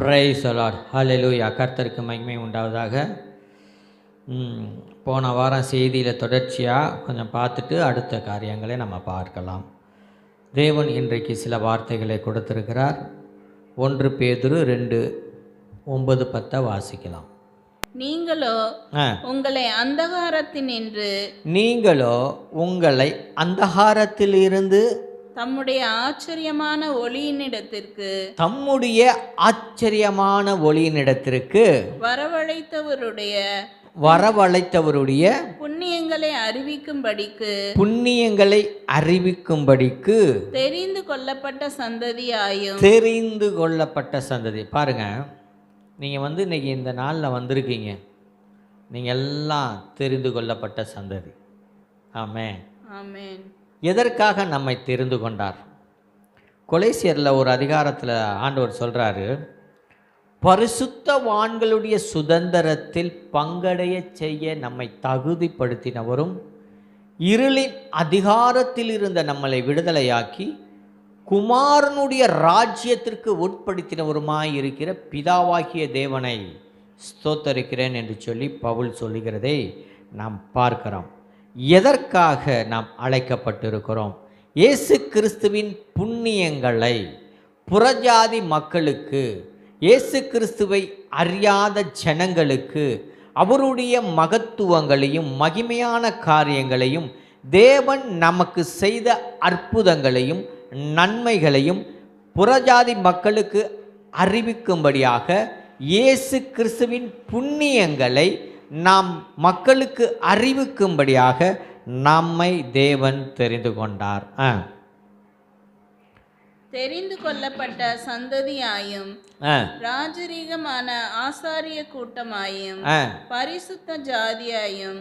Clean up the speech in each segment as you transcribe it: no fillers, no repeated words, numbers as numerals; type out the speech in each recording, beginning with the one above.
Price the Lord. ஹல்லேலூயா. கர்த்தருக்கு மகிமை உண்டாவதாக. போன வாரம் செய்தியில் தொடர்ச்சியாக கொஞ்சம் பார்த்துட்டு அடுத்த காரியங்களை நம்ம பார்க்கலாம். தேவன் இன்றைக்கு சில வார்த்தைகளை கொடுத்திருக்கிறார். 1 பேதுரு 2:9-10 வாசிக்கலாம். நீங்களோ உங்களை அந்தகாரத்திலிருந்து தம்முடைய ஆச்சரியமான ஒளியினிடத்திற்கு வரவழைத்தவருடைய புண்ணியங்களை அறிவிக்கும்படிக்கு தெரிந்து கொள்ளப்பட்ட சந்ததி. பாருங்க, நீங்கள் இன்னைக்கு இந்த நாளில் வந்திருக்கீங்க. நீங்கள் எல்லாம் தெரிந்து கொள்ளப்பட்ட சந்ததி. ஆமென். ஆமென். எதற்காக நம்மை தெரிந்து கொண்டார்? கொலைசியரில் ஒரு அதிகாரத்தில் ஆண்டவர் சொல்கிறாரு, பரிசுத்தவான்களுடைய சுதந்திரத்தில் பங்கடைய செய்ய நம்மை தகுதிப்படுத்தினவரும் இருளின் அதிகாரத்தில் இருந்த நம்மளை விடுதலையாக்கி குமாரனுடைய ராஜ்யத்திற்கு உட்படுத்தினவருமாய் இருக்கிற பிதாவாகிய தேவனை ஸ்தோத்தரிக்கிறேன் என்று சொல்லி பவுல் சொல்லுகிறதை நாம் பார்க்கிறோம். எதற்காக நாம் அழைக்கப்பட்டிருக்கிறோம்? இயேசு கிறிஸ்துவின் புண்ணியங்களை புறஜாதி மக்களுக்கு, இயேசு கிறிஸ்துவை அறியாத ஜனங்களுக்கு அவருடைய மகத்துவங்களையும் மகிமையான காரியங்களையும் தேவன் நமக்கு செய்த அற்புதங்களையும் நன்மைகளையும் புறஜாதி மக்களுக்கு அறிவிக்கும்படியாக இயேசு கிறிஸ்துவின் புண்ணியங்களை நாம் மக்களுக்கு அறிவிக்கும்படியாக நம்மை தேவன் தெரிந்து கொண்டார். தெரிந்து கொள்ளப்பட்ட சந்ததியாயும் ராஜரீகமான ஆசாரிய கூட்டமாயும் பரிசுத்த ஜாதியாயும்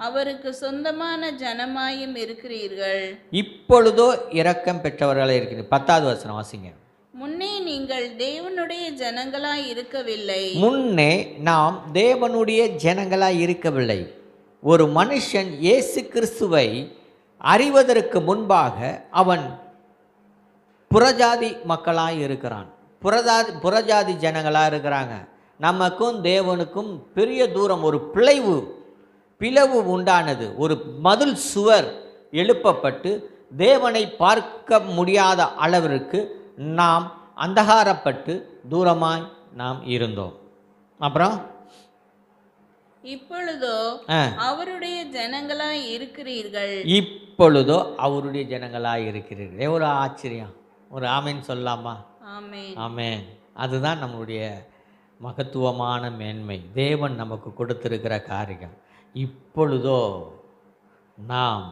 அவருக்கு சொந்தமான ஜனமாயும் இருக்கிறீர்கள். இப்பொழுதோ இரக்கம் பெற்றவர்களாக இருக்கிறீர்கள். 10வது வசனம் வாசிங்க. முன்னே நீங்கள் தேவனுடைய ஜனங்களாய் இருக்கவில்லை. முன்னே நாம் தேவனுடைய ஜனங்களாய் இருக்கவில்லை. ஒரு மனுஷன் இயேசு கிறிஸ்துவை அறிவதற்கு முன்பாக அவன் புறஜாதி மக்களாக இருக்கிறான். புறஜாதி ஜனங்களாக இருக்கிறாங்க. நமக்கும் தேவனுக்கும் பெரிய தூரம், ஒரு பிளவு உண்டானது. ஒரு மதில் சுவர் எழுப்பப்பட்டு தேவனை பார்க்க முடியாத அளவிற்கு நாம் அந்தகாரப்பட்டு தூரமாய் நாம் இருந்தோம். அப்புறம் இப்பொழுதோ அவருடைய ஜனங்களாய் இருக்கிறீர்கள். எவ்வளோ ஆச்சரியம்! ஒரு ஆமேன் சொல்லலாமா? ஆமேன். அதுதான் நம்முடைய மகத்துவமான மேன்மை, தேவன் நமக்கு கொடுத்திருக்கிற காரியம். இப்பொழுதோ நாம்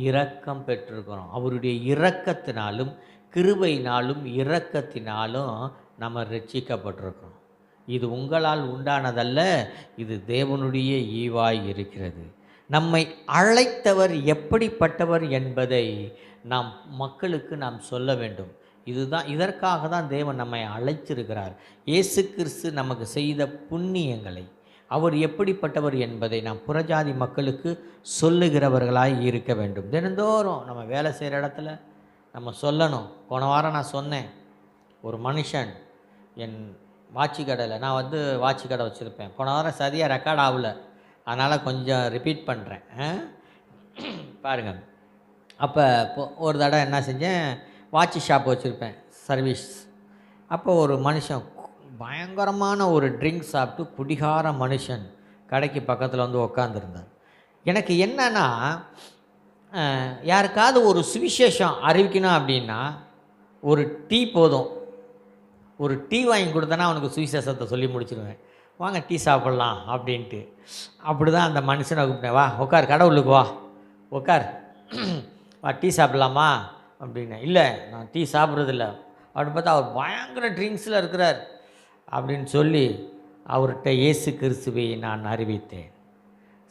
இரக்கம் பெற்றிருக்கிறோம். அவருடைய இரக்கத்தினாலும் கிருபையினாலும் இரக்கத்தினாலும் நம்ம ரட்சிக்கப்பட்டிருக்கிறோம். இது உங்களால் உண்டானதல்ல, இது தேவனுடைய ஈவாய் இருக்கிறது. நம்மை அழைத்தவர் எப்படிப்பட்டவர் என்பதை நாம் மக்களுக்கு நாம் சொல்ல வேண்டும். இதற்காக தான் தேவன் நம்மை அழைத்திருக்கிறார். இயேசு கிறிஸ்து நமக்கு செய்த புண்ணியங்களை, அவர் எப்படிப்பட்டவர் என்பதை நாம் புறஜாதி மக்களுக்கு சொல்லுகிறவர்களாய் இருக்க வேண்டும். தினந்தோறும் நம்ம வேலை செய்கிற இடத்துல நம்ம சொல்லணும். போன வாரம் நான் சொன்னேன், ஒரு மனுஷன் என் வாட்சி கடையில், நான் வாட்சி கடை வச்சுருப்பேன். போன வாரம் சரியாக ரெக்கார்ட் ஆகலை, அதனால் கொஞ்சம் ரிப்பீட் பண்ணுறேன். பாருங்கள், அப்போ ஒரு தடவை என்ன செஞ்சேன், வாட்சி ஷாப் வச்சுருப்பேன், சர்வீஸ். அப்போ ஒரு மனுஷன் பயங்கரமான ஒரு ட்ரிங்க் சாப்பிட்டு குடிகார மனுஷன் கடைக்கு பக்கத்தில் உட்காந்துருந்தார். எனக்கு என்னன்னா, யாருக்காவது ஒரு சுவிசேஷம் அறிவிக்கணும் அப்படின்னா ஒரு டீ போதும். ஒரு டீ வாங்கி கொடுத்தனா அவனுக்கு சுவிசேஷத்தை சொல்லி முடிச்சிடுவேன். வாங்க டீ சாப்பிட்லாம் அப்படின்ட்டு. அப்படி தான் அந்த மனுஷனை கூப்பிட்டேன், வா உட்கார், கடவுளுக்கு வா உட்கார், வா டீ சாப்பிட்லாமா அப்படின்னு. இல்லை நான் டீ சாப்பிட்றதில்ல அப்படின்னு பார்த்தா அவர் பயங்கர ட்ரிங்க்ஸில் இருக்கிறார் அப்படின்னு சொல்லி அவர்கிட்ட இயேசு கிறிஸ்துவை நான் அறிவித்தேன்,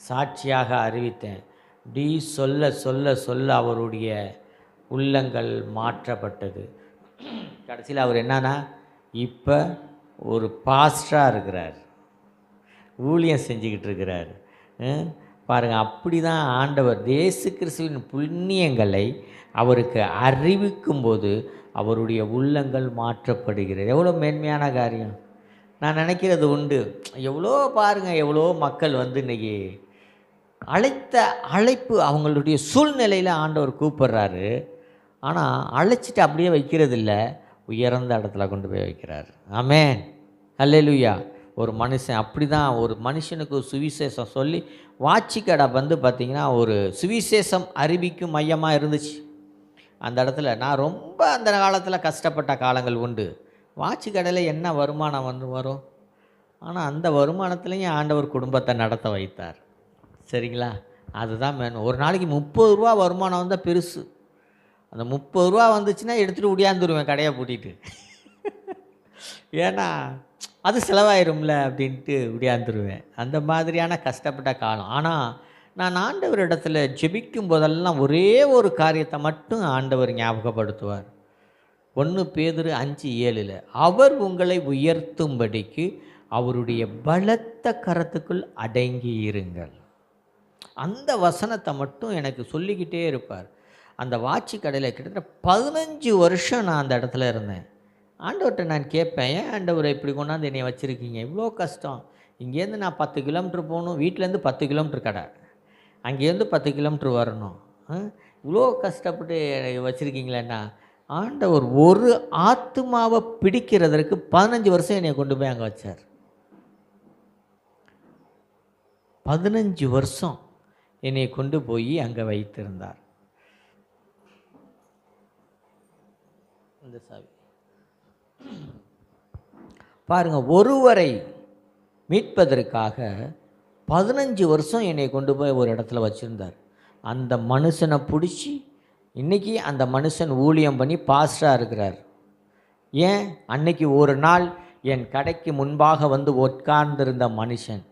சாட்சியாக அறிவித்தேன். இப்படி சொல்ல சொல்ல சொல்ல அவருடைய உள்ளங்கள் மாற்றப்பட்டது. கடைசியில் அவர் என்னன்னா, இப்போ ஒரு பாஸ்டராக இருக்கிறார், ஊழியம் செஞ்சுக்கிட்டு இருக்கிறார். பாருங்கள், அப்படி தான் ஆண்டவர் இயேசு கிறிஸ்துவின் புண்ணியங்களை அவருக்கு அறிவிக்கும்போது அவருடைய உள்ளங்கள் மாற்றப்படுகிறது. எவ்வளோ மேன்மையான காரியம்! நான் நினைக்கிறது உண்டு. எவ்வளோ பாருங்கள், எவ்வளோ மக்கள் வந்து இன்றைக்கி அழைப்பு அவங்களுடைய சூழ்நிலையில் ஆண்டவர் கூப்பிட்றாரு. ஆனால் அழைச்சிட்டு அப்படியே வைக்கிறது இல்லை, உயர்ந்த இடத்துல கொண்டு போய் வைக்கிறார். ஆமென், அல்லேலூயா. ஒரு மனுஷன் அப்படி தான், ஒரு மனுஷனுக்கு ஒரு சுவிசேஷம் சொல்லி வாட்சி கடை வந்து பார்த்திங்கன்னா ஒரு சுவிசேஷம் அறிவிக்கும் மையமாக இருந்துச்சு. அந்த இடத்துல நான் ரொம்ப அந்த காலத்தில் கஷ்டப்பட்ட காலங்கள் உண்டு. வாட்சி கடையில் என்ன வருமானம் வந்து வரும், ஆனால் அந்த வருமானத்துலேயும் ஆண்டவர் குடும்பத்தை நடத்த வைத்தார். சரிங்களா, அதுதான் வேணும். ஒரு நாளைக்கு 30 ரூபா வருமானம் வந்தால் பெருசு. அந்த 30 ரூபா வந்துச்சுன்னா எடுத்துகிட்டு ஒடியாந்துருவேன் கடையை பூட்டிட்டு. ஏன்னா அது செலவாயிரும்ல அப்படின்ட்டு ஒடியாந்துருவேன். அந்த மாதிரியான கஷ்டப்பட்ட காலம். ஆனால் நான் ஆண்டவரிடத்தில் ஜெபிக்கும் போதெல்லாம் ஒரே ஒரு காரியத்தை மட்டும் ஆண்டவர் ஞாபகப்படுத்துவார். 1 பேதுரு 5:7 அவர் உங்களை உயர்த்தும்படிக்கு அவருடைய பலத்த கரத்துக்குள் அடங்கி இருங்கள். அந்த வசனத்தை மட்டும் எனக்கு சொல்லிக்கிட்டே இருப்பார். அந்த வாட்சி கடையில் கிட்டத்தட்ட 15 வருஷம் நான் அந்த இடத்துல இருந்தேன். ஆண்டவர்கிட்ட நான் கேட்பேன், ஏன் ஆண்டவரை இப்படி கொண்டாந்து என்னை வச்சுருக்கீங்க, இவ்வளோ கஷ்டம், இங்கேருந்து நான் 10 கிலோமீட்டர் போகணும், வீட்டிலேருந்து 10 கிலோமீட்டர் கடை, அங்கேருந்து 10 கிலோமீட்டர் வரணும், இவ்வளோ கஷ்டப்பட்டு வச்சுருக்கீங்களேண்ணா. ஆண்டவர் ஒரு ஆத்துமாவை பிடிக்கிறதற்கு 15 வருஷம் என்னை கொண்டு போய் அங்கே வச்சார். 15 வருஷம் என்னை கொண்டு போய் அங்கே வைத்திருந்தார். இந்த சாவி பாருங்க, ஒருவரை மீட்பதற்காக 15 வருஷம் என்னை கொண்டு போய் ஒரு இடத்துல வச்சுருந்தார். அந்த மனுஷனை பிடிச்சி இன்றைக்கி அந்த மனுஷன் ஊழியம் பண்ணி பாஸ்டராக இருக்கிறார். ஏன், அன்னைக்கு ஒரு நாள் என் கடைக்கு முன்பாக வந்து உட்கார்ந்திருந்த மனுஷன்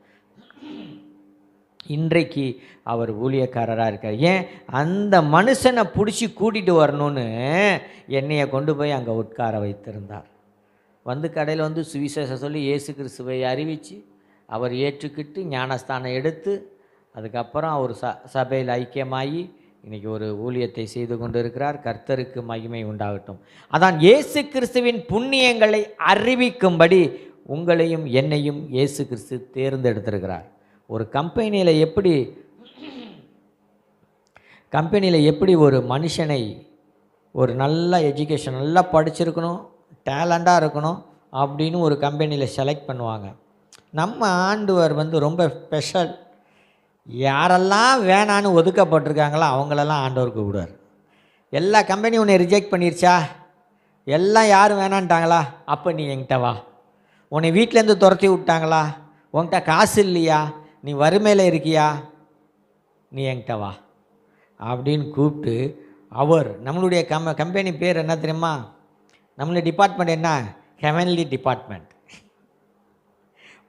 இன்றைக்கு அவர் ஊழியக்காரராக இருக்கார். ஏன், அந்த மனுஷனை பிடிச்சி கூட்டிகிட்டு வரணும்னு என்னையை கொண்டு போய் அங்கே உட்கார வைத்திருந்தார். வந்து கடையில் வந்து சுவிசேஷம் சொல்லி இயேசு கிறிஸ்துவை அறிவித்து அவர் ஏற்றுக்கிட்டு ஞானஸ்தானம் எடுத்து அதுக்கப்புறம் அவர் சபையில் ஐக்கியமாகி இன்றைக்கி ஒரு ஊழியத்தை செய்து கொண்டு இருக்கிறார். கர்த்தருக்கு மகிமை உண்டாகட்டும். அதான் இயேசு கிறிஸ்துவின் புண்ணியங்களை அறிவிக்கும்படி உங்களையும் என்னையும் இயேசு கிறிஸ்து தேர்ந்தெடுத்திருக்கிறார். ஒரு கம்பெனியில் எப்படி ஒரு மனுஷனை ஒரு நல்ல எஜுகேஷன், நல்லா படிச்சிருக்கணும், டேலண்டாக இருக்கணும் அப்படின்னு ஒரு கம்பெனியில் செலக்ட் பண்ணுவாங்க. நம்ம ஆண்டவர் வந்து ரொம்ப ஸ்பெஷல். யாரெல்லாம் வேணான்னு ஒதுக்கப்பட்டிருக்காங்களோ அவங்களெல்லாம் ஆண்டவர் கூப்பிடுவார். எல்லா கம்பெனியும் உன்னை ரிஜெக்ட் பண்ணிருச்சா, எல்லாம் யாரும் வேணான்ட்டாங்களா, அப்போ நீ என்கிட்ட வா. உன்னை வீட்டிலேருந்து துரத்தி விட்டாங்களா, உன்கிட்ட காசு இல்லையா, நீ வறுமையில் இருக்கியா, நீ என்கிட்ட வா அப்படின்னு கூப்பிட்டு அவர் நம்மளுடைய கம்பெனி பேர் என்ன தெரியுமா, நம்மளுடைய டிபார்ட்மெண்ட் என்ன, ஹெவன்லி டிபார்ட்மெண்ட்,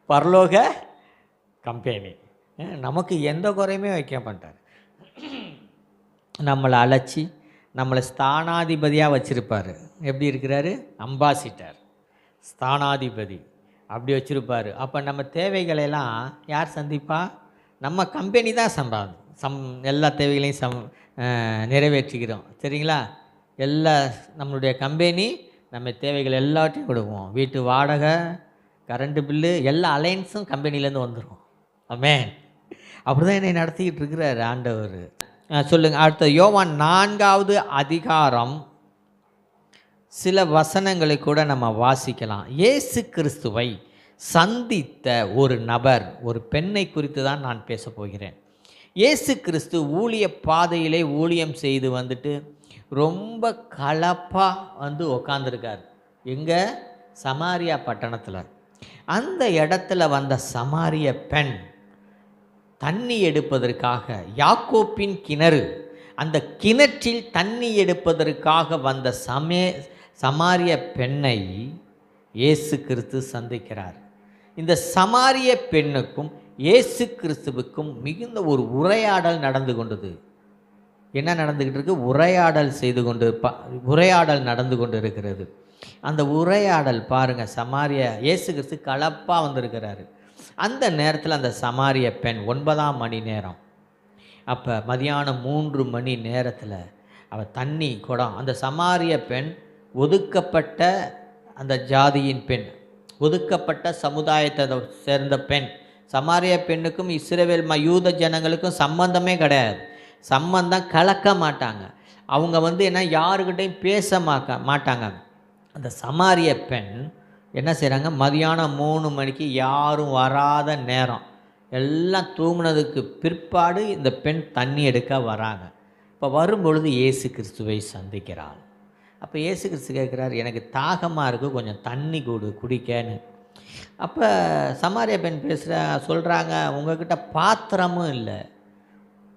பரலோக கம்பெனி. நமக்கு எந்த குறையுமே வைக்க மாட்டார். நம்மளை அழைச்சி நம்மளை ஸ்தானாதிபதியாக வச்சுருப்பார். எப்படி இருக்கிறாரு, அம்பாசிடர், ஸ்தானாதிபதி அப்படி வச்சுருப்பார். அப்போ நம்ம தேவைகளெல்லாம் யார் சந்திப்பா, நம்ம கம்பெனி தான் எல்லா தேவைகளையும் நிறைவேற்றிக்கிறோம். சரிங்களா, நம்மளுடைய கம்பெனி நம்ம தேவைகள் எல்லாத்தையும் கொடுப்போம். வீட்டு வாடகை, கரண்ட்டு பில்லு, எல்லா அலைன்ஸும் கம்பெனிலேருந்து வந்துடும். ஆமென். அப்படி தான் என்னை நடத்திக்கிட்டு இருக்கிறார் ஆண்டவர். சொல்லுங்கள். அடுத்த யோவான் 4வது அதிகாரம் சில வசனங்களை கூட நம்ம வாசிக்கலாம். இயேசு கிறிஸ்துவை சந்தித்த ஒரு நபர், ஒரு பெண்ணை குறித்து தான் நான் பேச போகிறேன். இயேசு கிறிஸ்து ஊழிய பாதையிலே ஊழியம் செய்து வந்துட்டு ரொம்ப கலப்பாக வந்து உக்காந்துருக்கார். எங்கே, சமாரியா பட்டணத்தில். அந்த இடத்துல வந்த சமாரிய பெண் தண்ணி எடுப்பதற்காக, யாக்கோப்பின் கிணறு, அந்த கிணற்றில் தண்ணி எடுப்பதற்காக வந்த சமாரிய பெண்ணை இயேசு கிறிஸ்து சந்திக்கிறார். இந்த சமாரிய பெண்ணுக்கும் இயேசு கிறிஸ்துவுக்கும் மிகுந்த ஒரு உரையாடல் நடந்து கொண்டது. என்ன நடந்துக்கிட்டு இருக்கு, உரையாடல் நடந்து கொண்டு இருக்கிறது. அந்த உரையாடல் பாருங்கள், இயேசு கிறிஸ்து கலப்பாக வந்திருக்கிறாரு. அந்த நேரத்தில் அந்த சமாரிய பெண் 9ஆம் மணி நேரம், அப்போ மதியானம் 3 மணி நேரத்தில் அவள் தண்ணி குடம், அந்த சமாரிய பெண் ஒதுக்கப்பட்ட அந்த ஜாதியின் பெண், ஒதுக்கப்பட்ட சமுதாயத்தை சேர்ந்த பெண். சமாரிய பெண்ணுக்கும் இஸ்ரவேல் யூத ஜனங்களுக்கும் சம்பந்தமே கிடையாது. சம்பந்தம் கலக்க மாட்டாங்க. அவங்க என்ன யாருக்கிட்டையும் பேச மாட்டாங்க. அந்த சமாரிய பெண் என்ன செய்கிறாங்க, மதியானம் 3 மணிக்கு யாரும் வராத நேரம், எல்லாம் தூங்குனதுக்கு பிற்பாடு இந்த பெண் தண்ணி எடுக்க வராங்க. இப்போ வரும்பொழுது இயேசு கிறிஸ்துவை சந்திக்கிறாள். அப்போ இயேசு கிறிஸ்து கேட்குறாரு, எனக்கு தாகமாக இருக்குது, கொஞ்சம் தண்ணி குடிக்கன்னு. அப்போ சமாரிய பெண் சொல்கிறாங்க, உங்ககிட்ட பாத்திரமும் இல்லை,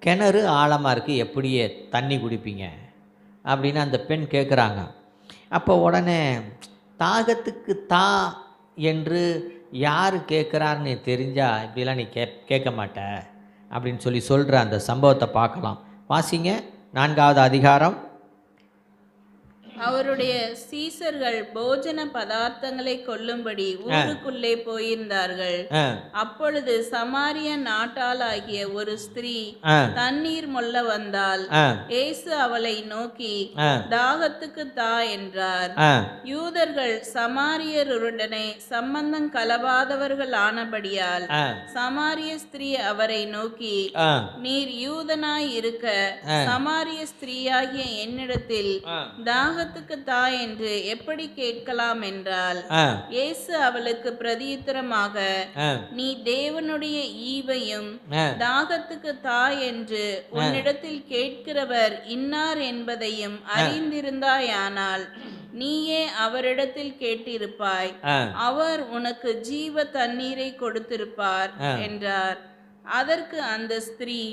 கிணறு ஆழமாக இருக்குது, எப்படியே தண்ணி குடிப்பீங்க அப்படின்னு அந்த பெண் கேட்குறாங்க. அப்போ உடனே தாகத்துக்கு தா என்று யார் கேட்குறாருன்னு தெரிஞ்சால் இப்படிலாம் நீ கேட்க மாட்ட அப்படின்னு சொல்கிற அந்த சம்பவத்தை பார்க்கலாம். வாசிங்க 4வது அதிகாரம். அவருடைய சீசர்கள் போஜன பதார்த்தங்களை கொல்லும்படி ஊருக்குள்ளே போயிருந்தார்கள். அப்பொழுது சமாரிய நாட்டாளாகிய ஒரு ஸ்திரீ தண்ணீர் மொள்ள வந்தாள். இயேசு அவளை நோக்கி, தாகத்துக்கு தா என்றார். யூதர்கள் சமாரியருடனே சம்பந்தம் கலவாதவர்கள் ஆனபடியால் சமாரிய ஸ்திரீ அவரை நோக்கி, நீர் யூதனாய் இருக்க சமாரிய ஸ்திரீயாகிய என்னிடத்தில் தாகத்துக்கு தா என்று எப்படி கேட்கலாம் என்றால், இயேசு அவளுக்கு பிரதியுத்தரமாக, நீ தேவனுடைய ஈவையும் தாகத்துக்கு தா என்று உன்னிடத்தில் கேட்கிறவர் இன்னார் என்பதையும் அறிந்திருந்தாயானால் நீயே அவரிடத்தில் கேட்டிருப்பாய், அவர் உனக்கு ஜீவ தண்ணீரை கொடுத்திருப்பார் என்றார். அதற்கு அந்த ஸ்திரீ,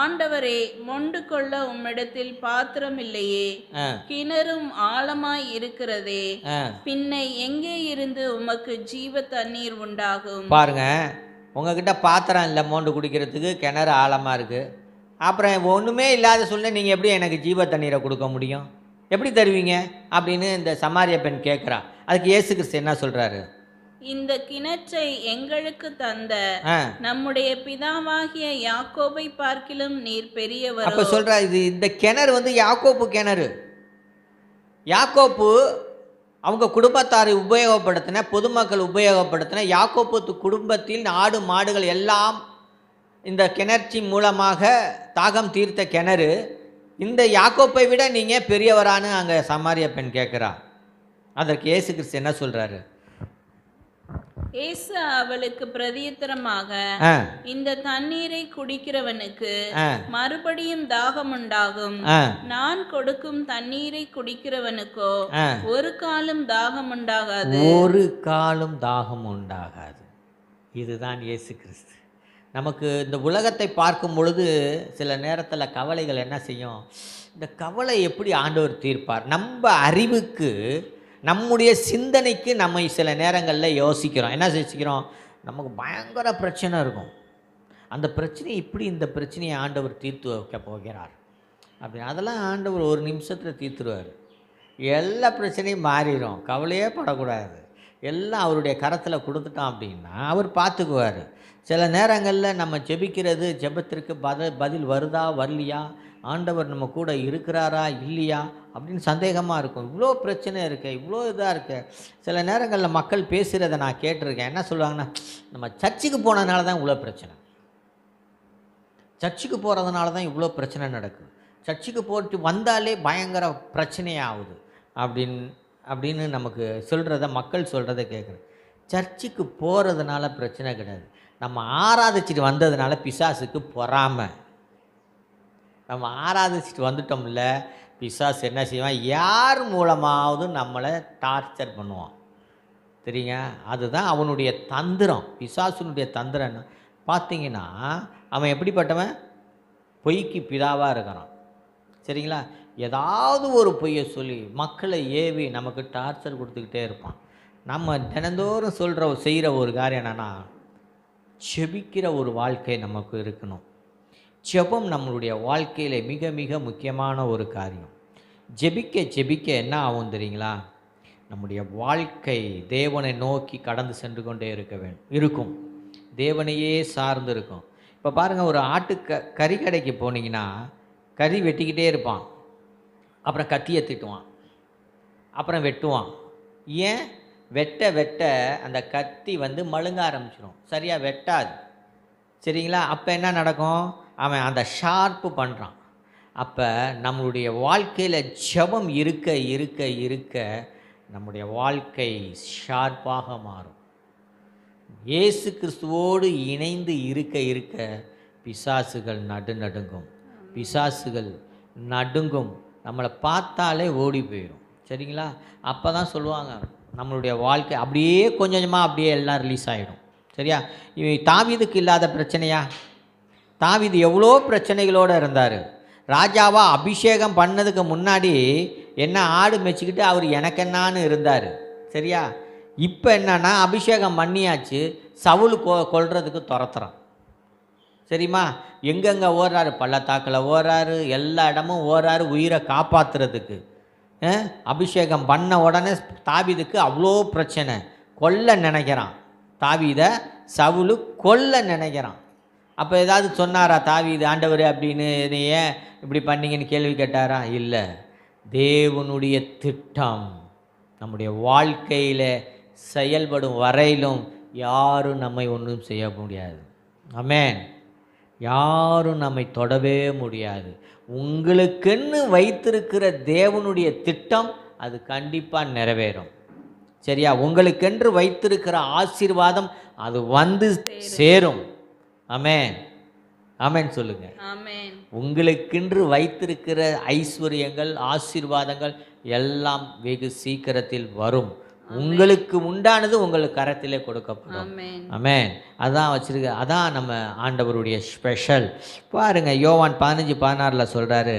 ஆண்டவரே, மொண்டு கொள்ள உம்மிடத்தில் பாத்திரம் இல்லையே, கிணறும் ஆழமாய் இருக்கிறதே, பின்ன எங்கே இருந்து உமக்கு ஜீவ தண்ணீர் உண்டாகும்? பாருங்க, உங்ககிட்ட பாத்திரம் இல்லை மோண்டு குடிக்கிறதுக்கு, கிணறு ஆழமாக இருக்குது, அப்புறம் ஒன்றுமே இல்லாத சொல்ல நீங்கள் எப்படி எனக்கு ஜீவ தண்ணீரை கொடுக்க முடியும், எப்படி தருவீங்க அப்படின்னு இந்த சமாரிய பெண் கேட்குறா. அதுக்கு இயேசு கிறிஸ்து என்ன சொல்கிறாரு, இந்த கிணற்றை எங்களுக்கு தந்த நம்முடைய பிதாவாகிய யாக்கோபை பார்க்கிலும் நீர் பெரியவர். அப்ப சொல்ற, இது இந்த கிணறு யாக்கோப்பு கிணறு. யாக்கோப்பு அவங்க குடும்பத்தாரை உபயோகப்படுத்தின, பொதுமக்கள் உபயோகப்படுத்தின, யாக்கோப்பு குடும்பத்தில் ஆடு மாடுகள் எல்லாம் இந்த கிணற்சி மூலமாக தாகம் தீர்த்த கிணறு. இந்த யாக்கோப்பை விட நீங்க பெரியவரானு அங்க சமாரிய பெண் கேட்கிறா. அதற்கு இயேசு கிறிஸ்து என்ன சொல்றாரு, இயேசு அவளுக்கு பிரதியுத்தரமாக, இந்த தண்ணீரை குடிக்கிறவனுக்கு மறுபடியும் தாகம் உண்டாகும், நான் கொடுக்கும் தண்ணீரை குடிக்கிறவனுக்கோ ஒரு காலம் தாகம் உண்டாகாது. ஒரு காலம் தாகம் உண்டாகாது. இதுதான் இயேசு கிறிஸ்து. நமக்கு இந்த உலகத்தை பார்க்கும் பொழுது சில நேரத்தில் கவலைகள் என்ன செய்யும், இந்த கவலை எப்படி ஆண்டவர் தீர்ப்பார்? நம்ம அறிவுக்கு, நம்முடைய சிந்தனைக்கு நம்ம சில நேரங்களில் யோசிக்கிறோம். என்ன யோசிக்கிறோம், நமக்கு பயங்கர பிரச்சனை இருக்கும், அந்த பிரச்சனை இப்படி, இந்த பிரச்சனையை ஆண்டவர் தீர்த்து வைக்க போகிறார் அப்படின்னு. அதெல்லாம் ஆண்டவர் ஒரு நிமிஷத்தில் தீர்த்துருவார். எல்லா பிரச்சனையும் மாறிடும், கவலையே படக்கூடாது. எல்லாம் அவருடைய கரத்தில் கொடுத்துட்டோம் அப்படின்னா அவர் பார்த்துக்குவார். சில நேரங்களில் நம்ம ஜெபிக்கிறது, ஜெபத்திற்கு பதில் வருதா வரலையா, ஆண்டவர் நம்ம கூட இருக்கிறாரா இல்லையா அப்படின்னு சந்தேகமாக இருக்கும். இவ்வளோ பிரச்சனை இருக்குது, இவ்வளோ இதாக இருக்குது. சில நேரங்களில் மக்கள் பேசுகிறத நான் கேட்டிருக்கேன். என்ன சொல்லுவாங்கன்னா, நம்ம சர்ச்சுக்கு போனதுனால தான் இவ்வளோ பிரச்சனை, சர்ச்சுக்கு போகிறதுனால தான் இவ்வளோ பிரச்சனை நடக்குது, சர்ச்சுக்கு போட்டு வந்தாலே பயங்கர பிரச்சனையாகுது அப்படின்னு நமக்கு சொல்கிறத, மக்கள் சொல்கிறத கேட்குறேன். சர்ச்சுக்கு போகிறதுனால பிரச்சனை கிடையாது, நம்ம ஆராதிச்சுட்டு வந்ததுனால பிசாசுக்கு பொறாமை. நம்ம ஆராதிச்சுட்டு வந்துட்டோம்ல, பிசாசு என்ன செய்வான், யார் மூலமாவது நம்மளை டார்ச்சர் பண்ணுவான் தெரியுங்க. அதுதான் அவனுடைய தந்திரம். பிசாசுனுடைய தந்திரம் பார்த்தீங்கன்னா, அவன் எப்படிப்பட்டவன், பொய்க்கு பிதாவாக இருக்கிறான் சரிங்களா. ஏதாவது ஒரு பொய்யை சொல்லி மக்களை ஏவி நமக்கு டார்ச்சர் கொடுத்துக்கிட்டே இருப்பான். நம்ம தினந்தோறும் செய்கிற ஒரு காரியம் என்னென்னா, செபிக்கிற ஒரு வாழ்க்கை நமக்கு இருக்கணும். ஜெபம் நம்மளுடைய வாழ்க்கையில் மிக மிக முக்கியமான ஒரு காரியம். ஜெபிக்க என்ன ஆகும் தெரியுங்களா, நம்முடைய வாழ்க்கை தேவனை நோக்கி கடந்து சென்று கொண்டே இருக்கும், தேவனையே சார்ந்து இருக்கும். இப்போ பாருங்கள், ஒரு கறி கடைக்கு போனீங்கன்னா கறி வெட்டிக்கிட்டே இருப்பான், அப்புறம் கத்தியை திட்டுவான், அப்புறம் வெட்டுவான். ஏன், வெட்ட வெட்ட அந்த கத்தி வந்து மழுங்க ஆரம்பிச்சிடும், சரியாக வெட்டாது. சரிங்களா? அப்போ என்ன நடக்கும்? அவன் அந்த ஷார்ப்பு பண்ணுறான். அப்போ நம்மளுடைய வாழ்க்கையில் ஜெபம் இருக்க இருக்க இருக்க நம்முடைய வாழ்க்கை ஷார்ப்பாக மாறும். இயேசு கிறிஸ்துவோடு இணைந்து இருக்க இருக்க பிசாசுகள் நடுங்கும். பிசாசுகள் நடுங்கும், நம்மளை பார்த்தாலே ஓடி போயிடும். சரிங்களா? அப்போ தான் சொல்லுவாங்க நம்மளுடைய வாழ்க்கை அப்படியே கொஞ்சம் கொஞ்சமாக அப்படியே எல்லாம் ரிலீஸ் ஆகிடும். சரியா? தாவீதுக்கு இல்லாத பிரச்சனையா? தாவீது எவ்வளோ பிரச்சனைகளோடு இருந்தார். ராஜாவா அபிஷேகம் பண்ணதுக்கு முன்னாடி என்ன ஆடு மேய்ச்சிக்கிட்டு அவர் எனக்கென்னான்னு இருந்தார். சரியா? இப்போ என்னன்னா அபிஷேகம் பண்ணியாச்சு, சவுல் கொல்றதுக்கு துரத்துறான். சரிம்மா? எங்கெங்கே ஓடுறாரு, பள்ளத்தாக்கில் ஓடுறாரு, எல்லா இடமும் ஓடுறாரு உயிரை காப்பாற்றுறதுக்கு. அபிஷேகம் பண்ண உடனே தாவீதுக்கு அவ்வளோ பிரச்சனை, கொல்ல நினைக்கிறான். தாவீதை சவுல் கொல்ல நினைக்கிறான். அப்போ ஏதாவது சொன்னாரா தாவீது, ஆண்டவர் அப்படின்னு ஏன் இப்படி பண்ணீங்கன்னு கேள்வி கேட்டாரா? இல்லை. தேவனுடைய திட்டம் நம்முடைய வாழ்க்கையில் செயல்படும் வரையிலும் யாரும் நம்மை ஒன்றும் செய்ய முடியாது. ஆமென். யாரும் நம்மை தொடவே முடியாது. உங்களுக்குன்னு வைத்திருக்கிற தேவனுடைய திட்டம் அது கண்டிப்பாக நிறைவேறும். சரியா? உங்களுக்கென்று வைத்திருக்கிற ஆசீர்வாதம் அது வந்து சேரும். ஆமென். ஆமென் சொல்லுங்க. ஆமென். உங்களுக்கென்று வைத்திருக்கிற ஐஸ்வர்யங்கள் ஆசீர்வாதங்கள் எல்லாம் வெகு சீக்கிரத்தில் வரும். உங்களுக்கு உண்டானது உங்களுக்கு கரத்திலே கொடுக்கப்படும். ஆமென். அதான் வச்சிருக்க, அதான் நம்ம ஆண்டவருடைய ஸ்பெஷல். பாருங்க, யோவான் 15:16 சொல்றாரு,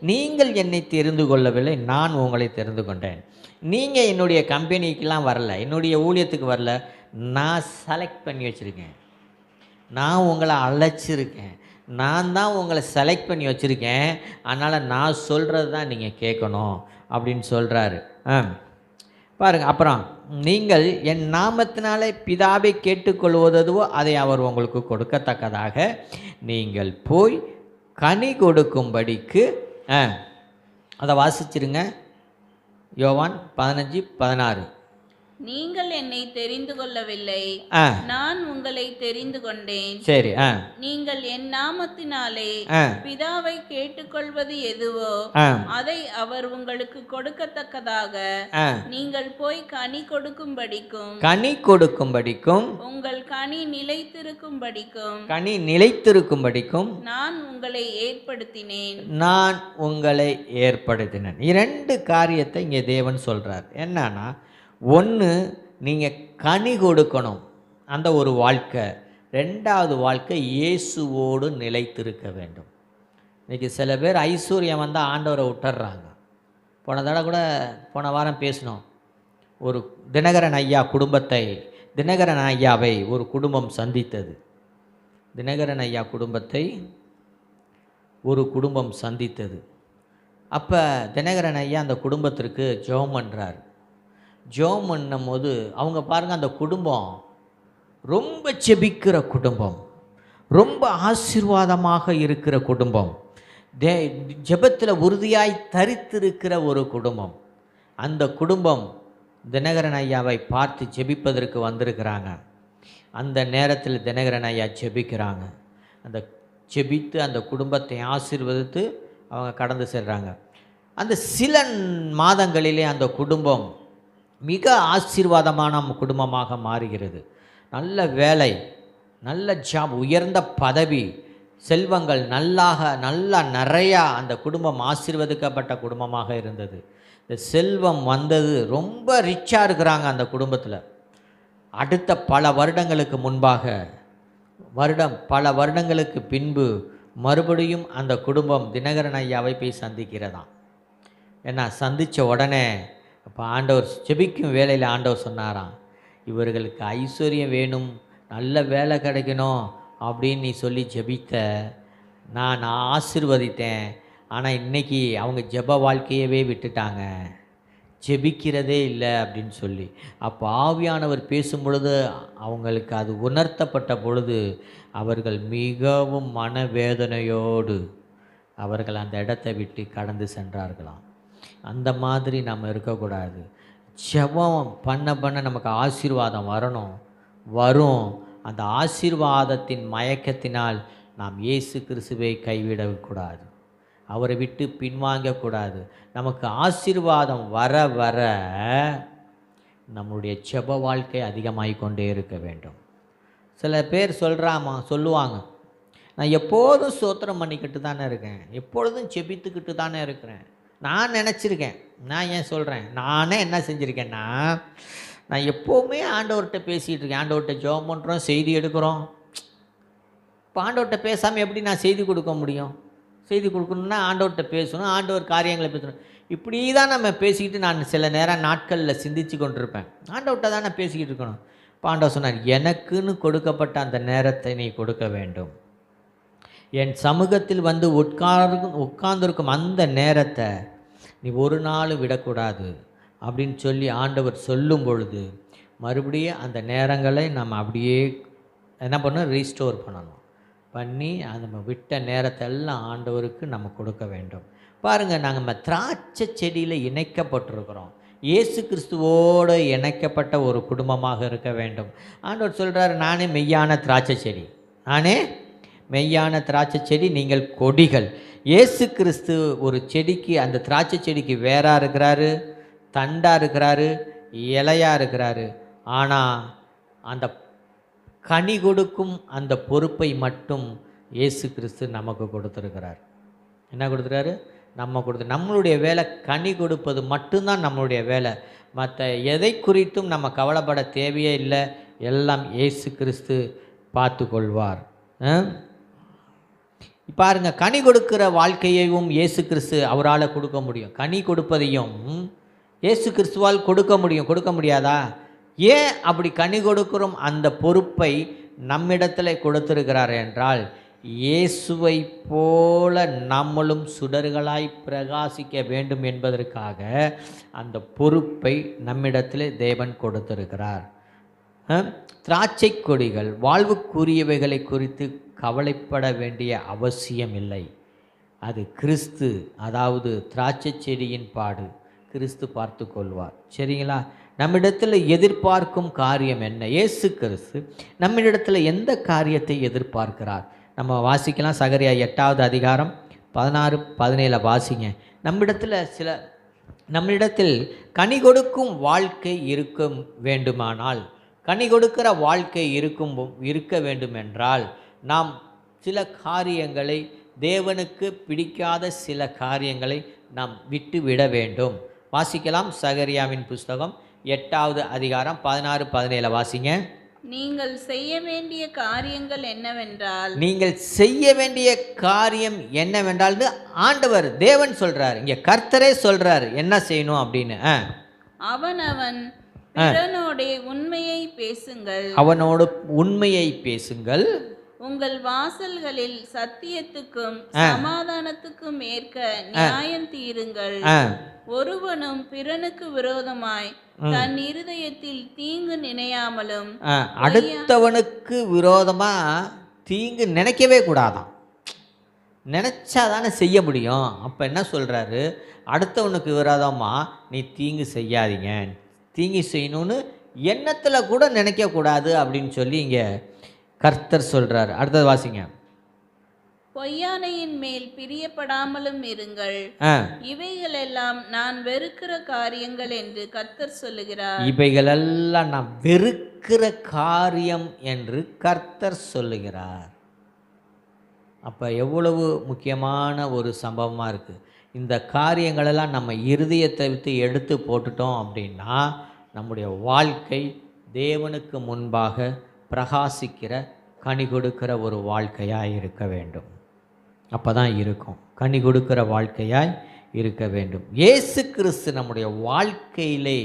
நீங்கள் என்னை தெரிந்து கொள்ளவில்லை, நான் உங்களை தெரிந்து கொண்டேன். நீங்கள் என்னுடைய கம்பெனிக்கெலாம் வரல, என்னுடைய ஊழியத்துக்கு வரல, நான் செலக்ட் பண்ணி வச்சுருக்கேன். நான் உங்களை அழைச்சிருக்கேன், நான் தான் உங்களை செலக்ட் பண்ணி வச்சுருக்கேன். அதனால் நான் சொல்கிறது தான் நீங்கள் கேட்கணும் அப்படின்னு சொல்கிறாரு. பாருங்கள், அப்புறம் நீங்கள் என் நாமத்தினாலே பிதாவை கேட்டுக்கொள்வதுவோ அதை அவர் உங்களுக்கு கொடுக்கத்தக்கதாக நீங்கள் போய் கனி கொடுக்கும்படிக்கு அதை வாசிச்சிருங்க. யோவான் 15:16. நீங்கள் என்னை தெரிந்து கொள்ளவில்லை, நான் உங்களை தெரிந்து கொண்டேன். சரி. நீங்கள் என் நாமத்தினாலே பிதாவை கேட்டுக்கொள்வது எதுவோ அதை அவர் உங்களுக்கு கொடுக்கத்தக்கதாக நீங்கள் போய் கனி கொடுக்கும்படிக்கும் உங்கள் கனி நிலைத்திருக்கும்படிக்கும் நான் உங்களை ஏற்படுத்தினேன். இரண்டு காரியத்தை இங்கே தேவன் சொல்றார். என்னன்னா, ஒன்று, நீங்கள் கனி கொடுக்கணும், அந்த ஒரு வாழ்க்கை. ரெண்டாவது வாழ்க்கை இயேசுவோடு நிலைத்திருக்க வேண்டும். இன்றைக்கி சில பேர் ஐஸ்வர்யம் வந்தால் ஆண்டவரை விட்டுறாங்க. போன வாரம் பேசினோம். ஒரு தினகரன் ஐயாவை ஒரு குடும்பம் சந்தித்தது. தினகரன் ஐயா குடும்பத்தை ஒரு குடும்பம் சந்தித்தது. அப்போ தினகரன் ஐயா அந்த குடும்பத்திற்கு ஜெபம் பண்ணுறார். ஜெபம் பண்ணும் போது அவங்க பாருங்கள், அந்த குடும்பம் ரொம்ப ஜெபிக்கிற குடும்பம், ரொம்ப ஆசீர்வாதமாக இருக்கிற குடும்பம், ஜெபத்தில் உறுதியாய் தரித்திருக்கிற ஒரு குடும்பம். அந்த குடும்பம் தினகரன் ஐயாவை பார்த்து ஜெபிப்பதற்கு வந்திருக்கிறாங்க. அந்த நேரத்தில் தினகரன் ஐயா ஜெபிக்கிறாங்க. அந்த ஜெபித்து அந்த குடும்பத்தை ஆசீர்வதித்து அவங்க கடந்து செல்கிறாங்க. அந்த சில மாதங்களிலே அந்த குடும்பம் மிக ஆசீர்வாதமான குடும்பமாக மாறுகிறது. நல்ல வேலை, நல்ல ஜாப், உயர்ந்த பதவி, செல்வங்கள் நல்லா நிறையா அந்த குடும்பம் ஆசீர்வதிக்கப்பட்ட குடும்பமாக இருந்தது. இந்த செல்வம் வந்தது, ரொம்ப ரிச்சாக இருக்கிறாங்க அந்த குடும்பத்தில். அடுத்த பல வருடங்களுக்கு முன்பாக, பல வருடங்களுக்கு பின்பு மறுபடியும் அந்த குடும்பம் தினகரன் ஐயாவை போய் சந்திக்கிறதாம். ஏன்னா சந்தித்த உடனே அப்போ ஆண்டவர் ஜெபிக்கும் வேலையில் ஆண்டவர் சொன்னாராம், இவர்களுக்கு ஐஸ்வர்யம் வேணும், நல்ல வேலை கிடைக்கணும் அப்படின்னு நீ சொல்லி ஜெபித்த, நான் ஆசீர்வதித்தேன். ஆனால் இன்றைக்கி அவங்க ஜெப வாழ்க்கையவே விட்டுட்டாங்க, ஜெபிக்கிறதே இல்லை அப்படின்னு சொல்லி. அப்போ ஆவியானவர் பேசும் பொழுது அவங்களுக்கு அது உணர்த்தப்பட்ட பொழுது அவர்கள் மிகவும் மனவேதனையோடு அவர்கள் அந்த இடத்தை விட்டு கடந்து சென்றார்களாம். அந்த மாதிரி நம்ம இருக்கக்கூடாது. ஜெபம் பண்ண பண்ண நமக்கு ஆசீர்வாதம் வரும். அந்த ஆசீர்வாதத்தின் மயக்கத்தினால் நாம் இயேசு கிறிஸ்துவை கைவிடக்கூடாது, அவரை விட்டு பின்வாங்கக்கூடாது. நமக்கு ஆசீர்வாதம் வர வர நம்முடைய ஜெப வாழ்க்கை அதிகமாகிக் கொண்டே இருக்க வேண்டும். சில பேர் சொல்லுவாங்க, நான் எப்போதும் ஸ்தோத்திரம் பண்ணிக்கிட்டு தானே இருக்கேன், எப்பொழுதும் ஜெபித்துக்கிட்டு தானே இருக்கிறேன். நான் நினச்சிருக்கேன், நான் ஏன் சொல்கிறேன், நானே என்ன செஞ்சுருக்கேன்னா, நான் எப்போவுமே ஆண்டவர்கிட்ட பேசிகிட்டு இருக்கேன், ஆண்டவர்கிட்ட ஜெபம் பண்ணுறோம், செய்தி எடுக்கிறோம். இப்போ ஆண்டவர்கிட்ட பேசாமல் எப்படி நான் செய்தி கொடுக்க முடியும்? செய்தி கொடுக்கணுன்னா ஆண்டவர்கிட்ட பேசணும், ஆண்டவர் காரியங்களை பேசணும். இப்படி தான் நம்ம பேசிக்கிட்டு நான் சில நேரம் நாட்களில் சிந்தித்து கொண்டிருப்பேன். ஆண்டவர்கிட்ட தான் நான் பேசிக்கிட்டு இருக்கணும். இப்போ ஆண்டவர் சொன்னார், எனக்குன்னு கொடுக்கப்பட்ட அந்த நேரத்தை நீ கொடுக்க வேண்டும். என் சமூகத்தில் வந்து உட்கார்ந்திருக்கும் அந்த நேரத்தை நீ ஒரு நாள் விடக்கூடாது அப்படின்னு சொல்லி ஆண்டவர் சொல்லும் பொழுது மறுபடியும் அந்த நேரங்களை நம்ம அப்படியே என்ன பண்ணணும், ரீஸ்டோர் பண்ணி நம்ம விட்ட நேரத்தை எல்லாம் ஆண்டவருக்கு நம்ம கொடுக்க வேண்டும். பாருங்கள், நம்ம திராட்சை செடியில் இணைக்கப்பட்டிருக்கிறோம், இயேசு கிறிஸ்துவோடு இணைக்கப்பட்ட ஒரு குடும்பமாக இருக்க வேண்டும். ஆண்டவர் சொல்கிறார், நானே மெய்யான திராட்சை செடி, நானே மெய்யான திராட்சை செடி, நீங்கள் கொடிகள். இயேசு கிறிஸ்து ஒரு செடிக்கு, அந்த திராட்சை செடிக்கு வேராக இருக்கிறாரு, தண்டாக இருக்கிறாரு, இலையாக இருக்கிறாரு. ஆனால் அந்த கனி கொடுக்கும் அந்த பொறுப்பை மட்டும் இயேசு கிறிஸ்து நமக்கு கொடுத்துருக்கிறார். என்ன கொடுத்துருக்காரு? நம்மளுடைய வேலை கனி கொடுப்பது மட்டும்தான் நம்மளுடைய வேலை. மற்ற எதை குறித்தும் நம்ம கவலைப்பட தேவையே இல்லை, எல்லாம் இயேசு கிறிஸ்து பார்த்து கொள்வார். பாருங்க, கனி கொடுக்கிற வாழ்க்கையையும் இயேசு கிறிஸ்து அவரால் கொடுக்க முடியும். கனி கொடுப்பதையும் இயேசு கிறிஸ்துவால் கொடுக்க முடியாதா? ஏன் அப்படி கனி கொடுக்கிறோம்? அந்த பொறுப்பை நம்மிடத்தில் கொடுத்திருக்கிறார் என்றால், இயேசுவை போல நம்மளும் சுடர்களாய் பிரகாசிக்க வேண்டும் என்பதற்காக அந்த பொறுப்பை நம்மிடத்தில் தேவன் கொடுத்திருக்கிறார். திராட்சை கொடிகள் வாழ்வுக்குரியவைகளை குறித்து கவலைப்பட வேண்டிய அவசியம் இல்லை. அது கிறிஸ்து, அதாவது திராட்சை செடியின் பாடு கிறிஸ்து பார்த்து கொள்வார். சரிங்களா? நம்மிடத்தில் எதிர்பார்க்கும் காரியம் என்ன? இயேசு கிறிஸ்து நம்மிடத்தில் எந்த காரியத்தை எதிர்பார்க்கிறார்? நம்ம வாசிக்கலாம். சகரியா 8வது அதிகாரம் 16-17 வாசிங்க. நம்மிடத்தில் கனி கொடுக்கும் வாழ்க்கை இருக்கும் வேண்டுமானால், கனி கொடுக்கிற வாழ்க்கை இருக்க வேண்டுமென்றால் நாம் சில காரியங்களை, தேவனுக்கு பிடிக்காத சில காரியங்களை நாம் விட வேண்டும். வாசிக்கலாம். சகரியாவின் புஸ்தகம் 8வது அதிகாரம் 16-17 வாசிங்க. நீங்கள் செய்ய வேண்டிய காரியங்கள் என்னவென்றால் ஆண்டவர் தேவன் சொல்றார், இங்க கர்த்தரே சொல்றார் என்ன செய்யணும் அப்படின்னு. அவனவன் பிறனோடு அவனோடு உண்மையை பேசுங்கள். உங்கள் வாசல்களில் சத்தியத்துக்கும் சமாதானத்துக்கும் ஏற்க நியாயம் தீருங்கள். ஒருவனும் பிறனுக்கு விரோதமாய் தன் இருதயத்தில் தீங்கு நினையாமலும். அடுத்தவனுக்கு விரோதமா தீங்கு நினைக்கவே கூடாதான். நினைச்சாதானே செய்ய முடியும். அப்ப என்ன சொல்றாரு? அடுத்தவனுக்கு விரோதமா நீ தீங்கு செய்யாதீங்க, தீங்கு செய்யணும்னு எண்ணத்துல கூட நினைக்க கூடாது அப்படின்னு சொல்லி இங்க கர்த்தர் சொல்றார். அடுத்தது வாசிங்க. பொய்யானையின் மேல் பிரியப்படாமலும் இருங்கள், இவைகளெல்லாம் நான் வெறுக்கிற காரியங்கள் என்று கர்த்தர் சொல்லுகிறார். இவைகளெல்லாம் நான் வெறுக்கிற காரியம் என்று கர்த்தர் சொல்லுகிறார். அப்ப எவ்வளவு முக்கியமான ஒரு சம்பவமா இருக்கு. இந்த காரியங்களெல்லாம் நம்ம இருதயத்தை விட்டு எடுத்து போட்டுட்டோம் அப்படின்னா நம்முடைய வாழ்க்கை தேவனுக்கு முன்பாக பிரகாசிக்கிற, கனி கொடுக்கிற ஒரு வாழ்க்கையாய் இருக்க வேண்டும். அப்போ தான் இருக்கும், கனி கொடுக்கிற வாழ்க்கையாய் இருக்க வேண்டும். இயேசு கிறிஸ்து நம்முடைய வாழ்க்கையிலே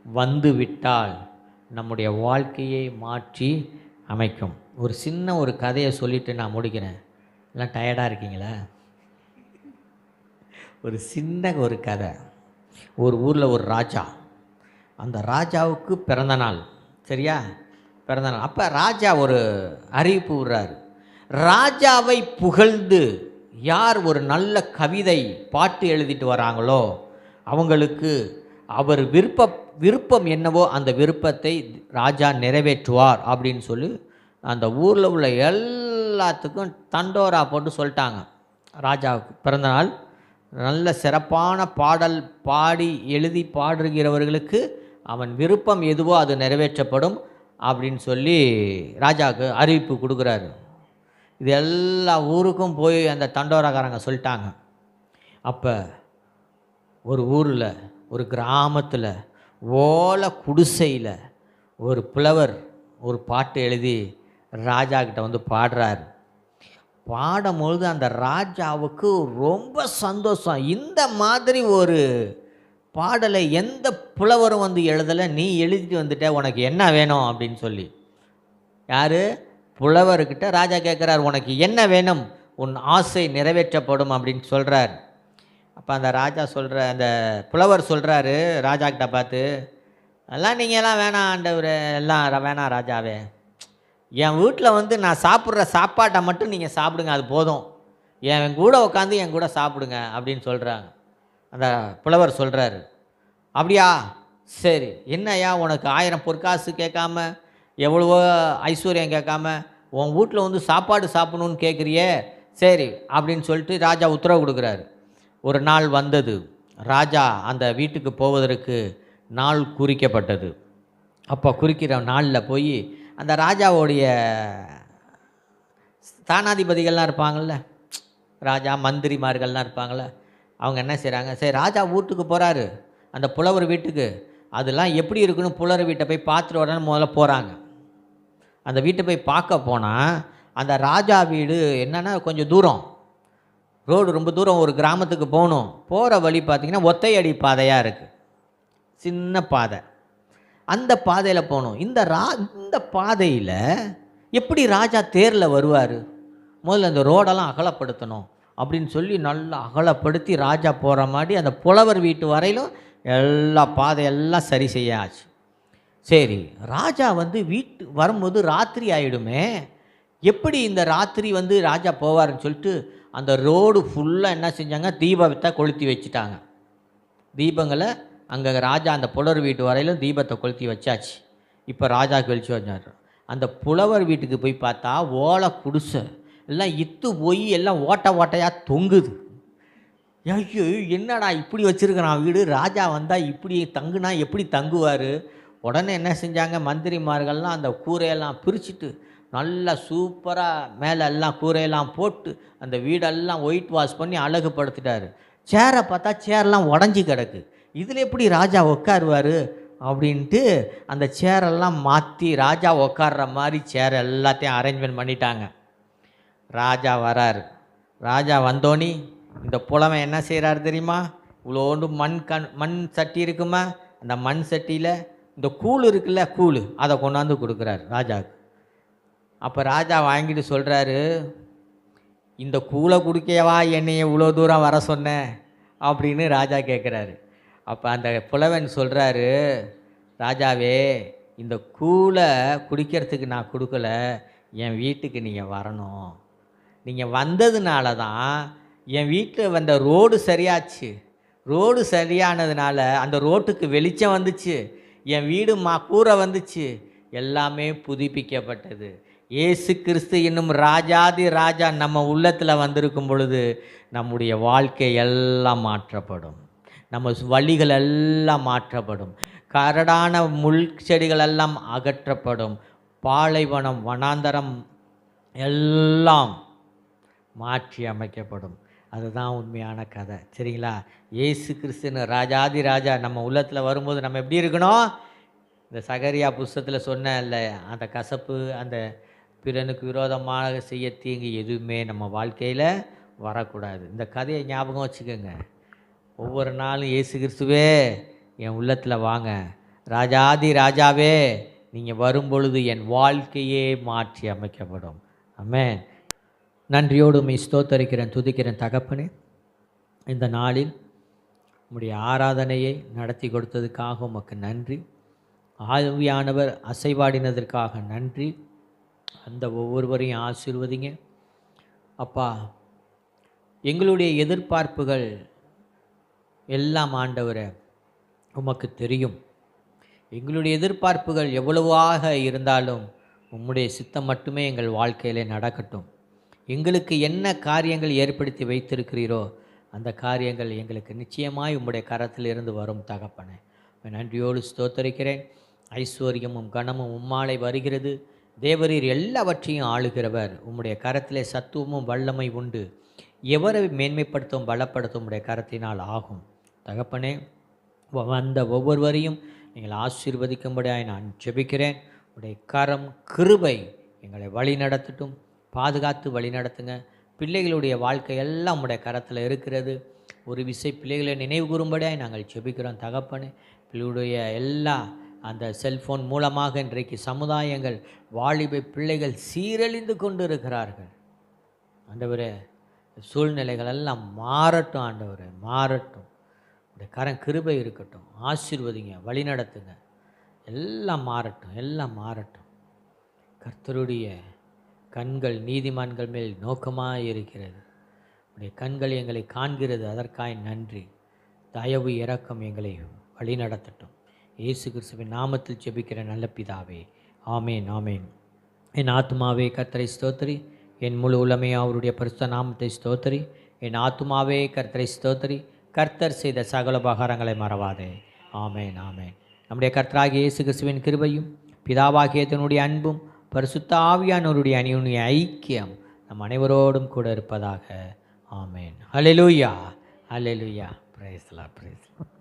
வந்து விட்டால் நம்முடைய வாழ்க்கையை மாற்றி அமைக்கும். ஒரு கதையை சொல்லிட்டு நான் முடிக்கிறேன். எல்லாம் டயர்டாக இருக்கீங்களா? ஒரு கதை. ஒரு ஊரில் ஒரு ராஜா, அந்த ராஜாவுக்கு பிறந்த நாள். சரியா? பிறந்த நாள். அப்போ ராஜா ஒரு அறிவிப்பு விடுறாரு. ராஜாவை புகழ்ந்து யார் ஒரு நல்ல கவிதை பாட்டு எழுதிட்டு வராங்களோ அவங்களுக்கு அவர் விருப்பம் என்னவோ அந்த விருப்பத்தை ராஜா நிறைவேற்றுவார் அப்படின்னு சொல்லி அந்த ஊரில் உள்ள எல்லாத்துக்கும் தண்டோரா போட்டு சொல்லிட்டாங்க. ராஜாவுக்கு பிறந்தநாள் நல்ல சிறப்பான பாடல் பாடி எழுதி பாடுகிறவர்களுக்கு அவன் விருப்பம் எதுவோ அது நிறைவேற்றப்படும் அப்படின்னு சொல்லி ராஜாவுக்கு அறிவிப்பு கொடுக்குறாரு. இது எல்லா ஊருக்கும் போய் அந்த தண்டோராக்காரங்க சொல்லிட்டாங்க. அப்போ ஒரு ஊரில் ஒரு கிராமத்தில் ஓலை குடிசையில் ஒரு புலவர் ஒரு பாட்டு எழுதி ராஜா கிட்ட வந்து பாடுறார். பாடும்பொழுது அந்த ராஜாவுக்கு ரொம்ப சந்தோஷம். இந்த மாதிரி ஒரு பாடலை எந்த புலவரும் வந்து எழுதலை, நீ எழுதிட்டு வந்துட்ட, உனக்கு என்ன வேணும் அப்படின்னு சொல்லி. யார்? புலவர்கிட்ட ராஜா கேட்குறார், உனக்கு என்ன வேணும், உன் ஆசை நிறைவேற்றப்படும் அப்படின்னு சொல்கிறார். அப்போ அந்த ராஜா அந்த புலவர் சொல்கிறாரு ராஜா கிட்ட பார்த்து, எல்லாம் நீங்கள் எல்லாம் வேணாம் ஆண்டவர், எல்லாம் வேணாம் ராஜாவே, என் வீட்டில் வந்து நான் சாப்பிட்ற சாப்பாட்டை மட்டும் நீங்கள் சாப்பிடுங்க, அது போதும், என் கூட உட்காந்து என் கூட சாப்பிடுங்க அப்படின்னு சொல்கிறாங்க. அந்த புலவர் சொல்கிறாரு, அப்படியா, சரி, என்னையா உனக்கு 1000 பொற்காசு கேட்காம, எவ்வளவோ ஐஸ்வர்யம் கேட்காம, உன் வீட்டில் வந்து சாப்பாடு சாப்பிடணுன்னு கேட்குறியே, சரி அப்படின்னு சொல்லிட்டு ராஜா உத்தரவு கொடுக்குறாரு. ஒரு நாள் வந்தது. ராஜா அந்த வீட்டுக்கு போவதற்கு நாள் குறிக்கப்பட்டது. அப்போ குறிக்கிற நாளில் போய் அந்த ராஜாவுடைய ஸ்தானாதிபதிகள்லாம் இருப்பாங்கள்ல, ராஜா மந்திரிமார்கள்லாம் இருப்பாங்கள்ல, அவங்க என்ன செய்கிறாங்க, சரி ராஜா வீட்டுக்கு போகிறாரு, அந்த புலவர் வீட்டுக்கு, அதெல்லாம் எப்படி இருக்குன்னு புலவர் வீட்டை போய் பார்த்துட்டு வரணும்னு முதல்ல போகிறாங்க. அந்த வீட்டை போய் பார்க்க போனால் அந்த ராஜா வீடு என்னென்னா கொஞ்சம் தூரம், ரோடு ரொம்ப தூரம், ஒரு கிராமத்துக்கு போகணும். போகிற வழி பார்த்திங்கன்னா ஒத்தையடி பாதையாக இருக்குது, சின்ன பாதை. அந்த பாதையில் போகணும். இந்த பாதையில் எப்படி ராஜா தேரில் வருவார், முதல்ல அந்த ரோடெல்லாம் அகலப்படுத்தணும் அப்படின்னு சொல்லி நல்லா அகலப்படுத்தி ராஜா போகிற மாதிரி அந்த புலவர் வீட்டு வரையிலும் எல்லா பாதையெல்லாம் சரி செய்யாச்சு. சரி, ராஜா வந்து வீட்டு வரும்போது ராத்திரி ஆகிடுமே, எப்படி இந்த ராத்திரி வந்து ராஜா போவார்னு சொல்லிட்டு அந்த ரோடு ஃபுல்லாக என்ன செஞ்சாங்க, தீபத்தை கொளுத்தி வச்சுட்டாங்க. தீபங்களை அங்கே ராஜா அந்த புலவர் வீட்டு வரையிலும் தீபத்தை கொளுத்தி வச்சாச்சு. இப்போ ராஜாவுக்கு வெளிச்சு வச்சார். அந்த புலவர் வீட்டுக்கு போய் பார்த்தா ஓலை குடிசை எல்லாம் இத்து போய் எல்லாம் ஓட்டையாக தொங்குது. ஐயோ, என்னடா இப்படி வச்சுருக்கிறான் வீடு, ராஜா வந்தால் இப்படி தங்குனா எப்படி தங்குவார்? உடனே என்ன செஞ்சாங்க, மந்திரிமார்கள்லாம் அந்த கூரையெல்லாம் பிரிச்சுட்டு நல்லா சூப்பராக மேலே எல்லாம் கூரையெல்லாம் போட்டு அந்த வீடெல்லாம் ஒயிட் வாஷ் பண்ணி அழகுபடுத்திட்டார். சேரை பார்த்தா சேர்லாம் உடஞ்சி கிடக்கு, இதில் எப்படி ராஜா உட்காருவார் அப்படின்ட்டு அந்த சேரெல்லாம் மாற்றி ராஜா உட்கார்ற மாதிரி சேர் எல்லாத்தையும் அரேஞ்ச்மெண்ட் பண்ணிட்டாங்க. ராஜா வராரு. ராஜா வந்தோனி இந்த புலவன் என்ன செய்கிறாரு தெரியுமா, இவ்வளோண்டு மண் சட்டி இருக்குமா, அந்த மண் சட்டியில் இந்த கூழ் இருக்குல்ல, கூழ் அதை கொண்டாந்து கொடுக்குறாரு ராஜாவுக்கு. அப்போ ராஜா வாங்கிட்டு சொல்கிறாரு, இந்த கூழை குடிக்கவா என்னை இவ்வளோ தூரம் வர சொன்னேன் அப்படின்னு ராஜா கேட்குறாரு. அப்போ அந்த புலவன் சொல்கிறாரு, ராஜாவே, இந்த கூழை குடிக்கிறதுக்கு நான் கொடுக்கல, என் வீட்டுக்கு நீங்கள் வரணும், நீங்கள் வந்ததுனால தான் என் வீட்டில் வந்த ரோடு சரியாச்சு, ரோடு சரியானதுனால அந்த ரோட்டுக்கு வெளிச்சம் வந்துச்சு, என் வீடு கூரை வந்துச்சு, எல்லாமே புதுப்பிக்கப்பட்டது. இயேசு கிறிஸ்து என்னும் ராஜாதி ராஜா நம்ம உள்ளத்தில் வந்திருக்கும் பொழுது நம்முடைய வாழ்க்கை எல்லாம் மாற்றப்படும், நம்ம வழிகள் எல்லாம் மாற்றப்படும், கரடான முள் செடிகள் எல்லாம் அகற்றப்படும், பாலைவனம் வனாந்தரம் எல்லாம் மாற்றி அமைக்கப்படும். அதுதான் உண்மையான கதை, சரிங்களா? இயேசு கிறிஸ்துன்னு ராஜாதி ராஜா நம்ம உள்ளத்தில் வரும்போது நம்ம எப்படி இருக்கணும்? இந்த சகரியா புஸ்தகத்தில் சொன்ன இல்லை, அந்த கசப்பு, அந்த பிறனுக்கு விரோதமாக செய்ய தீங்கு எதுவுமே நம்ம வாழ்க்கையில் வரக்கூடாது. இந்த கதையை ஞாபகம் வச்சுக்கோங்க. ஒவ்வொரு நாளும் இயேசு கிறிஸ்துவே என் உள்ளத்தில் வாங்க, ராஜாதி ராஜாவே நீங்கள் வரும்பொழுது என் வாழ்க்கையே மாற்றி அமைக்கப்படும். ஆமென். நன்றியோடு உம்மை ஸ்தோத்தரிக்கிறேன், துதிக்கிறேன் தகப்பனே. இந்த நாளில் உம்முடைய ஆராதனையை நடத்தி கொடுத்ததுக்காக உமக்கு நன்றி. ஆவியானவர் அசைவாடினதற்காக நன்றி. அந்த ஒவ்வொருவரையும் ஆசீர்வதிங்க அப்பா. எங்களுடைய எதிர்பார்ப்புகள் எல்லாம் ஆண்டவரே உமக்கு தெரியும். எங்களுடைய எதிர்பார்ப்புகள் எவ்வளவாக இருந்தாலும் உம்முடைய சித்தம் மட்டுமே எங்கள் வாழ்க்கையிலே நடக்கட்டும். எங்களுக்கு என்ன காரியங்கள் ஏற்படுத்தி வைத்திருக்கிறீரோ அந்த காரியங்கள் எங்களுக்கு நிச்சயமாய் உம்முடைய கரத்தில் இருந்து வரும் தகப்பனே. நன்றியோடு ஸ்தோத்தரிக்கிறேன். ஐஸ்வர்யமும் கனமும் உம்மாலை வருகிறது. தேவரீர் எல்லாவற்றையும் ஆளுகிறவர். உம்முடைய கரத்திலே சத்துவமும் வல்லமை உண்டு. எவரை மேன்மைப்படுத்தும் பலப்படுத்தும் உம்முடைய கரத்தினால் ஆகும். தகப்பனே, வந்த ஒவ்வொருவரையும் நீங்கள் ஆசீர்வதிக்கும்படியாய் நான் ஜெபிக்கிறேன். உடைய கரம் கிருபை எங்களை வழி நடத்தட்டும். பாதுகாத்து வழி நடத்துங்க. பிள்ளைகளுடைய வாழ்க்கை எல்லாம் உடைய கரத்தில் இருக்கிறது. ஒரு விசை பிள்ளைகளை நினைவு கூறும்படியாய் நாங்கள் ஜெபிக்கிறோம் தகப்பனே. பிள்ளைகளுடைய எல்லா அந்த செல்ஃபோன் மூலமாக இன்றைக்கு சமுதாயங்கள் வாலிப பிள்ளைகள் சீரழிந்து கொண்டு இருக்கிறார்கள். ஆண்டவரே, சூழ்நிலைகள் எல்லாம் மாறட்டும். ஆண்டவரே, மாறட்டும். உடைய கரம் கிருபை இருக்கட்டும். ஆசீர்வதிங்க, வழி நடத்துங்க. எல்லாம் மாறட்டும், எல்லாம் மாறட்டும். கர்த்தருடைய கண்கள் நீதிமான்கள் மேல் நோக்கமாக இருக்கிறது. உடைய கண்கள் எங்களை காண்கிறது. அதற்காய் நன்றி. தயவு இரக்கம் எங்களை வழி நடத்தட்டும். இயேசு கிறிஸ்துவின் நாமத்தில் ஜெபிக்கிற நல்ல பிதாவே, ஆமேன், ஆமேன். என் ஆத்துமாவே கர்த்தரை ஸ்தோத்திரி, என் முழு உலமே அவருடைய பரிசுத்த நாமத்தை ஸ்தோத்திரி. என் ஆத்துமாவே கர்த்தரை ஸ்தோத்திரி, கர்த்தர் செய்த சகல உபகாரங்களை மறவாதே. ஆமேன், ஆமேன். நம்முடைய கர்த்தராகிய இயேசு கிறிஸ்துவின் கிருபையும் பிதாவாகிய தன்னுடைய அன்பும் பரிசுத்த ஆவியானவருடைய அந்யோன்ய ஐக்கியம் நம் அனைவரோடும் கூட இருப்பதாக. ஆமேன். ஹல்லேலூயா, ஹல்லேலூயா. Praise the Lord, praise the Lord.